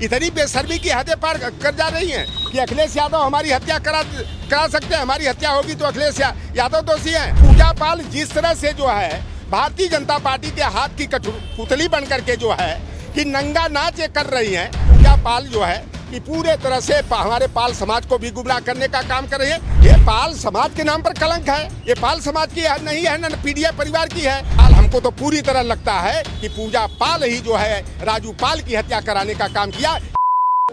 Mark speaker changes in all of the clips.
Speaker 1: इतनी बेशर्मी की हदें पार कर जा रही हैं कि अखिलेश यादव हमारी हत्या करा सकते हैं। हमारी हत्या होगी तो अखिलेश यादव दोषी हैं। पूजा पाल जिस तरह से जो है भारतीय जनता पार्टी के हाथ की पुतली बन करके जो है कि नंगा नाच कर रही हैं। पूजा पाल जो है कि पूरे तरह से हमारे पाल समाज को भी गुमराह करने का काम कर रही है। ये पाल समाज के नाम पर कलंक है। ये पाल समाज की नहीं है, न पीडीए परिवार की है। हमको तो पूरी तरह लगता है कि पूजा पाल ही जो है राजू पाल की हत्या कराने का काम किया।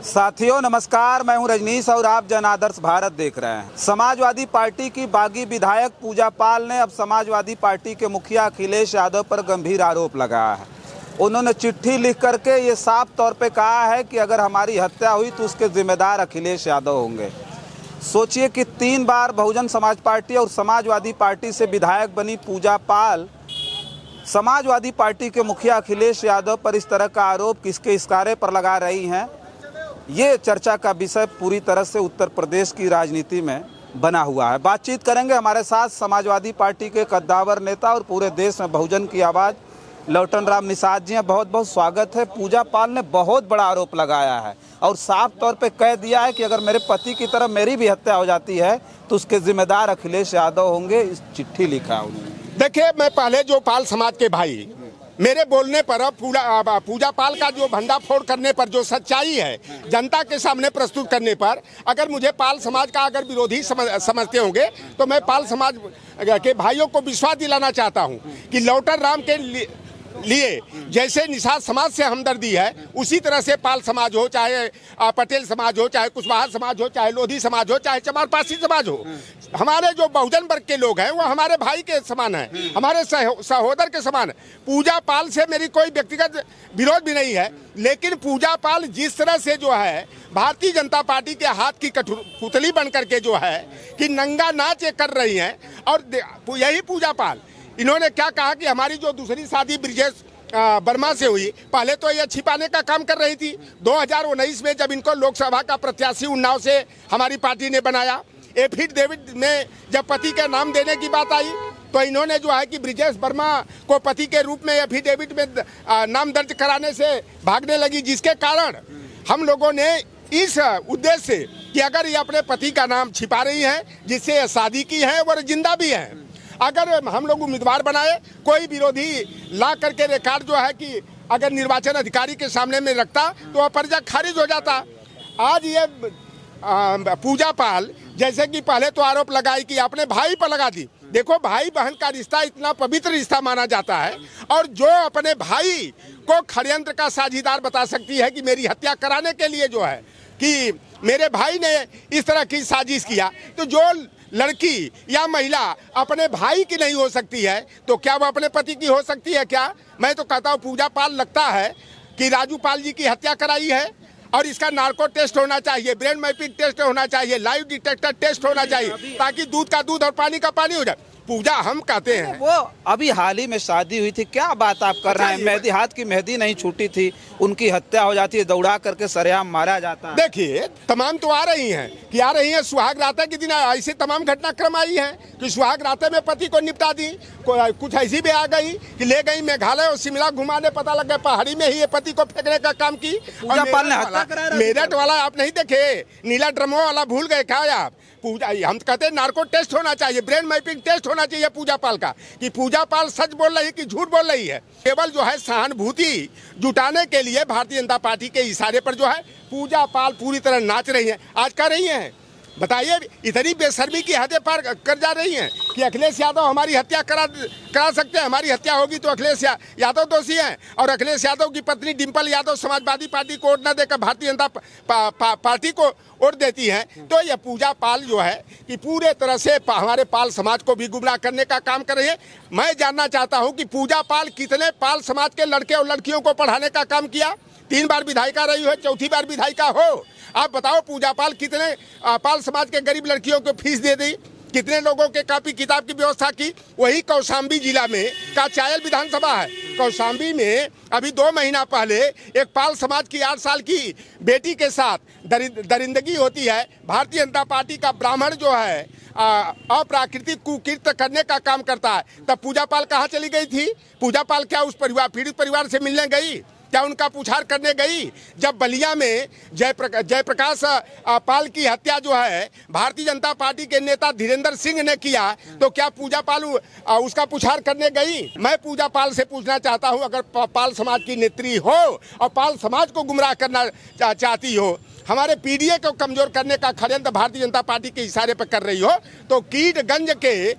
Speaker 2: साथियों नमस्कार, मैं हूं रजनीश और आप जन आदर्श भारत देख रहे हैं। समाजवादी पार्टी की बागी विधायक पूजा पाल ने अब समाजवादी पार्टी के मुखिया अखिलेश यादव पर गंभीर आरोप लगाया है। उन्होंने चिट्ठी लिख करके ये साफ तौर पे कहा है कि अगर हमारी हत्या हुई तो उसके जिम्मेदार अखिलेश यादव होंगे। सोचिए कि 3 बार बहुजन समाज पार्टी और समाजवादी पार्टी से विधायक बनी पूजा पाल समाजवादी पार्टी के मुखिया अखिलेश यादव पर इस तरह का आरोप किसके इशारे पर लगा रही हैं। ये चर्चा का विषय पूरी तरह से उत्तर प्रदेश की राजनीति में बना हुआ है। बातचीत करेंगे हमारे साथ समाजवादी पार्टी के कद्दावर नेता और पूरे देश में बहुजन की आवाज़ लौटन राम निषाद जी हैं। बहुत बहुत स्वागत है। पूजा पाल ने बहुत बड़ा आरोप लगाया है और साफ तौर पे कह दिया है कि अगर मेरे पति की तरह मेरी भी हत्या हो जाती है तो उसके जिम्मेदार अखिलेश यादव होंगे। इस चिट्ठी लिखा है उन्होंने।
Speaker 1: देखिए, मैं पहले जो पाल समाज के भाई मेरे बोलने पर पूजा पाल का जो भंडाफोड़ करने पर जो सच्चाई है जनता के सामने प्रस्तुत करने पर अगर मुझे पाल समाज का अगर विरोधी समझते होंगे तो मैं पाल समाज के भाइयों को विश्वास दिलाना चाहता हूं कि लौटन राम के लिए जैसे निषाद समाज से हमदर्दी है उसी तरह से पाल समाज हो, चाहे पटेल समाज हो, चाहे कुशवाहा समाज हो, चाहे लोधी समाज हो, चाहे चमारपासी समाज हो, हमारे जो बहुजन वर्ग के लोग हैं वो हमारे भाई के समान हैं, हमारे सहोदर के समान है। पूजा पाल से मेरी कोई व्यक्तिगत विरोध भी नहीं है, लेकिन पूजा पाल जिस तरह से जो है भारतीय जनता पार्टी के हाथ की पुतली बन करके जो है कि नंगा नाच कर रही हैं। और यही पूजा पाल इन्होंने क्या कहा कि हमारी जो दूसरी शादी ब्रिजेश वर्मा से हुई, पहले तो ये छिपाने का काम कर रही थी। 2019 में जब इनको लोकसभा का प्रत्याशी उन्नाव से हमारी पार्टी ने बनाया, एफिडेविट में जब पति का नाम देने की बात आई तो इन्होंने जो है कि ब्रिजेश वर्मा को पति के रूप में एफिडेविट में नाम दर्ज कराने से भागने लगी, जिसके कारण हम लोगों ने इस उद्देश्य से कि अगर ये अपने पति का नाम छिपा रही हैं जिससे शादी की है और जिंदा भी है, अगर हम लोग उम्मीदवार बनाए, कोई विरोधी ला करके रिकॉर्ड जो है कि अगर निर्वाचन अधिकारी के सामने में रखता तो वह पर्चा खारिज हो जाता। आज ये पूजा पाल जैसे कि पहले तो आरोप लगाई कि अपने भाई पर लगा दी। देखो, भाई बहन का रिश्ता इतना पवित्र रिश्ता माना जाता है और जो अपने भाई को षड्यंत्र का साझीदार बता सकती है कि मेरी हत्या कराने के लिए जो है कि मेरे भाई ने इस तरह की साजिश किया, तो जो लड़की या महिला अपने भाई की नहीं हो सकती है तो क्या वो अपने पति की हो सकती है क्या? मैं तो कहता हूँ पूजा पाल लगता है कि राजू पाल जी की हत्या कराई है और इसका नार्को टेस्ट होना चाहिए, ब्रेन मैपिंग टेस्ट होना चाहिए, लाइव डिटेक्टर टेस्ट होना चाहिए ताकि दूध का दूध और पानी का पानी हो जाए। पूजा हम कहते हैं
Speaker 2: वो अभी हाल ही में शादी हुई थी, क्या बात आप कर रहे हैं? मेहंदी, हाथ की मेहंदी नहीं छूटी थी, उनकी हत्या हो जाती है, दौड़ा करके सरेआम मारा जाता है।
Speaker 1: देखिए, तमाम तो आ रही हैं कि आ रही हैं सुहाग रातें के दिन ऐसे तमाम घटनाक्रम आई हैं कि सुहाग रातें में पति को निपटा दी। कुछ ऐसी भी आ गई कि ले गई मेघालय और शिमला घुमाने, पता लग गया पहाड़ी में ही ये पति को फेंकने का काम की।
Speaker 2: पूजा पाल ने हत्या कराया।
Speaker 1: मेरठ वाला आप नहीं देखे, नीला ड्रमो वाला भूल गए क्या आप? पूजा हम कहते हैं नार्को टेस्ट होना चाहिए, ब्रेन मैपिंग टेस्ट होना चाहिए पूजा पाल का कि पूजा पाल सच बोल रही कि झूठ बोल रही है। केवल जो है सहानुभूति जुटाने के लिए भारतीय जनता पार्टी के इशारे पर जो है पूजा पाल पूरी तरह नाच रही है। आज कर रही हैं, बताइए, इतनी बेशर्मी की हदें पार कर जा रही हैं कि अखिलेश यादव हमारी हत्या करा सकते हैं। हमारी हत्या होगी तो अखिलेश यादव दोषी हैं। और अखिलेश यादव की पत्नी डिम्पल यादव समाजवादी पार्टी को वोट न देकर भारतीय जनता पार्टी को वोट देती हैं। तो यह पूजा पाल जो है कि पूरे तरह से हमारे पाल समाज को भी गुमराह करने का काम कर रही है। मैं जानना चाहता हूँ कि पूजा पाल कितने पाल समाज के लड़के और लड़कियों को पढ़ाने का काम किया? 3 बार विधायिका रही हो, 4थी बार विधायिका हो। आप बताओ पूजा पाल कितने पाल समाज के गरीब लड़कियों को फीस दे दी, कितने लोगों के कॉपी किताब की व्यवस्था की? वही कौशाम्बी जिला में काचायल विधानसभा है, कौशाम्बी में अभी 2 महीना पहले एक पाल समाज की 8 साल की बेटी के साथ दरिंदगी होती है। भारतीय जनता पार्टी का ब्राह्मण जो है अप्राकृतिक कुकृत्य करने का काम करता है, तब पूजा पाल कहाँ चली गई थी? पूजा पाल क्या उस पीड़ित परिवार से मिलने गई? क्या उनका पुछार करने गई? जब बलिया में जयप्रकाश पाल की हत्या जो है भारतीय जनता पार्टी के नेता धीरेन्द्र सिंह ने किया, तो क्या पूजा पाल उसका पुछार करने गई? मैं पूजा पाल से पूछना चाहता हूं, अगर पाल समाज की नेत्री हो और पाल समाज को गुमराह करना चाहती हो, हमारे पीडीए को कमजोर करने का षड्यंत्र भारतीय जनता पार्टी के इशारे पर कर रही हो, तो कीटगंज के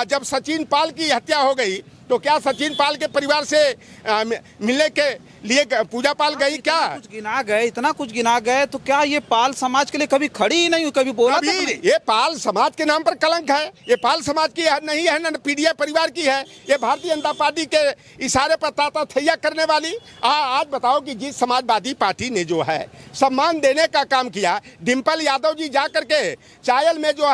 Speaker 1: जब सचिन पाल की हत्या हो गई, तो क्या सचिन पाल के परिवार से मिलने के लिए पूजा पाल गई? क्या
Speaker 2: कुछ गिना गए, इतना कुछ गिना गए, तो क्या ये पाल समाज के लिए कभी खड़ी ही नहीं हुई, कभी बोला तक नहीं?
Speaker 1: ये पाल समाज के नाम पर कलंक है। ये पाल समाज की नहीं है, न पीडीए परिवार की है। ये भारतीय जनता पार्टी के इशारे पर ताता थैया करने वाली। आज बताओ कि जिस समाजवादी पार्टी ने जो है सम्मान देने का काम किया, डिम्पल यादव जी जा करके चायल में जो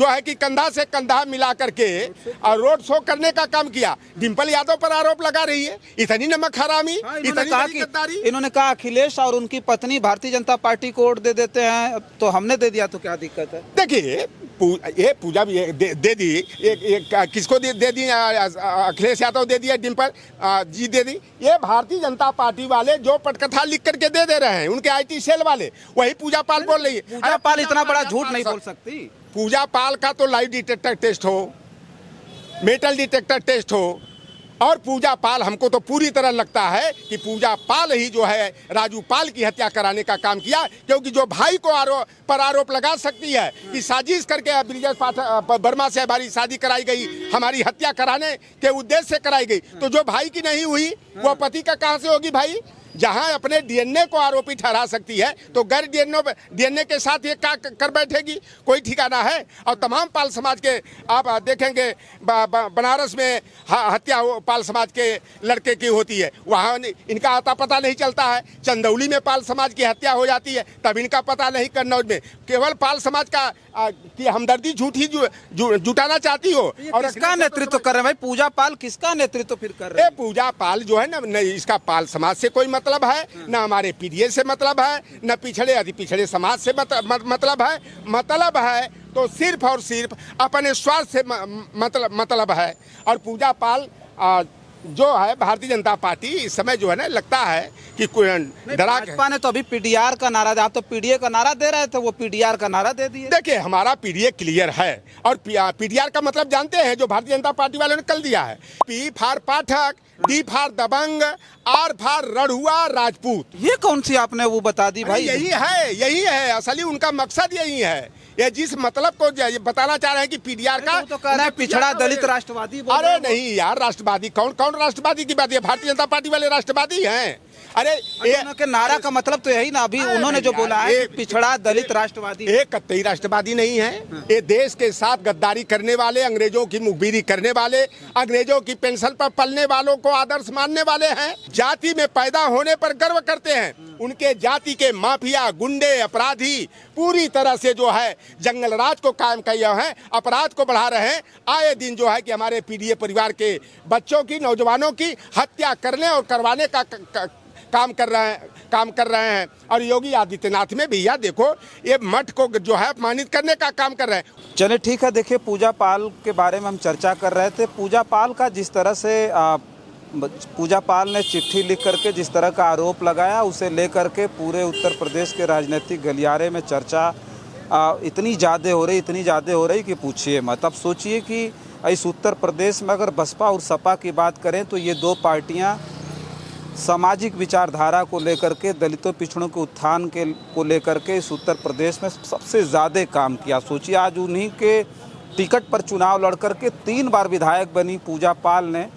Speaker 1: है कि कंधा से कंधा मिला करके रोड शो करने का काम किया, डिम्पल यादव पर आरोप लगा रही है। इतनी नमक हरामी, इतनी बड़ी गद्दारी।
Speaker 2: इन्होंने कहा अखिलेश और उनकी पत्नी भारतीय जनता पार्टी को वोट दे देते हैं, तो हमने दे दिया तो क्या दिक्कत है?
Speaker 1: देखिए, ये पूजा भी दे दी, किसको दे दी? अखिलेश यादव दे दिया, डिम्पल जी दे दी। ये भारतीय जनता पार्टी वाले जो पटकथा लिख करके दे रहे हैं, उनके IT सेल वाले, वही पूजा पाल बोल रही है।
Speaker 2: पूजा पाल इतना बड़ा झूठ नहीं बोल सकती।
Speaker 1: पूजा पाल का तो लाइट डिटेक्टर टेस्ट हो, मेटल डिटेक्टर टेस्ट हो, और पूजा पाल, हमको तो पूरी तरह लगता है कि पूजा पाल ही जो है राजू पाल की हत्या कराने का काम किया, क्योंकि जो भाई को आरोप लगा सकती है कि साजिश करके ब्रिजेश पाठक वर्मा से हमारी शादी कराई गई, हमारी हत्या कराने के उद्देश्य से कराई गई, तो जो भाई की नहीं हुई वो पति का कहाँ से होगी? भाई जहां अपने डीएनए को आरोपी ठहरा सकती है, तो गैर डीएनए के साथ ये क्या कर बैठेगी? कोई ठिकाना है? और तमाम पाल समाज के आप देखेंगे, बनारस में हत्या पाल समाज के लड़के की होती है, वहाँ इनका आता पता नहीं चलता है। चंदौली में पाल समाज की हत्या हो जाती है, तब इनका पता नहीं। कन्नौज में केवल पाल समाज का की हमदर्दी झूठी जुटाना चाहती हो। और
Speaker 2: किसका नेतृत्व कर रहे हैं भाई? पूजा पाल किसका नेतृत्व फिर कर रहे हैं?
Speaker 1: पूजा पाल जो है ना, इसका पाल समाज से कोई मतलब है, न हमारे पीडीए से मतलब है, न पिछड़े अति पिछड़े समाज से मतलब है तो सिर्फ और सिर्फ अपने स्वार्थ से मतलब है। और पूजा पाल जो है भारतीय जनता पार्टी इस समय जो है ना, लगता है कि डरा।
Speaker 2: भाजपा ने तो अभी पीडीआर का नारा, आप तो पीडीए का नारा दे रहे थे, वो पीडीआर का नारा दे दिए।
Speaker 1: देखिए, हमारा पीडीए क्लियर है, और पीडीआर का मतलब जानते हैं, जो भारतीय जनता पार्टी वालों ने कल दिया है, P for Pathak, D for दबंग, R फॉर रढ़ुआ राजपूत।
Speaker 2: ये कौन सी आपने वो बता दी भाई?
Speaker 1: यही है असली उनका मकसद, यही है। ये जिस मतलब को बताना चाह रहे हैं कि पीडीआर का
Speaker 2: तो कह रहे हैं पिछड़ा दलित राष्ट्रवादी।
Speaker 1: अरे नहीं यार, राष्ट्रवादी कौन राष्ट्रवादी की बात है? भारतीय जनता पार्टी वाले राष्ट्रवादी हैं। अरे
Speaker 2: के नारा का मतलब तो यही ना, अभी उन्होंने जो बोला है पिछड़ा दलित राष्ट्रवादी,
Speaker 1: एक कतई राष्ट्रवादी नहीं है। ये देश के साथ गद्दारी करने वाले, अंग्रेजों की मुखबिरी करने वाले, अंग्रेजों की पेंशन पर पलने वालों को आदर्श मानने वाले हैं। जाति में पैदा होने पर गर्व करते हैं। उनके जाति के माफिया, गुंडे, अपराधी पूरी तरह से जो है जंगल राज को कायम किए हैं, अपराध को बढ़ा रहे हैं। आए दिन जो है कि हमारे पीडीए परिवार के बच्चों की, नौजवानों की हत्या करने और करवाने का काम कर रहे हैं। और योगी आदित्यनाथ में भैया देखो, ये मठ को जो है अपमानित करने का काम कर रहे हैं।
Speaker 2: चलिए ठीक है, देखिए पूजा पाल के बारे में हम चर्चा कर रहे थे। पूजा पाल का जिस तरह से पूजा पाल ने चिट्ठी लिख करके जिस तरह का आरोप लगाया, उसे लेकर के पूरे उत्तर प्रदेश के राजनीतिक गलियारे में चर्चा इतनी ज़्यादा हो रही कि पूछिए मत। अब सोचिए कि इस उत्तर प्रदेश में अगर बसपा और सपा की बात करें, तो ये दो पार्टियां सामाजिक विचारधारा को लेकर के, दलितों पिछड़ों के उत्थान को लेकर के इस उत्तर प्रदेश में सबसे ज़्यादा काम किया। सोचिए, आज उन्हीं के टिकट पर चुनाव लड़ करके 3 बार विधायक बनी पूजा पाल ने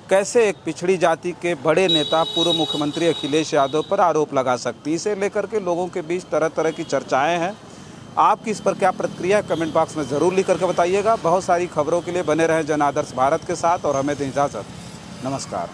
Speaker 2: कैसे एक पिछड़ी जाति के बड़े नेता पूर्व मुख्यमंत्री अखिलेश यादव पर आरोप लगा सकती। इसे लेकर के लोगों के बीच तरह तरह की चर्चाएं हैं। आपकी इस पर क्या प्रतिक्रिया, कमेंट बॉक्स में ज़रूर लिख करके बताइएगा। बहुत सारी खबरों के लिए बने रहें जन आदर्श भारत के साथ, और हमें दें इजाज़त। नमस्कार।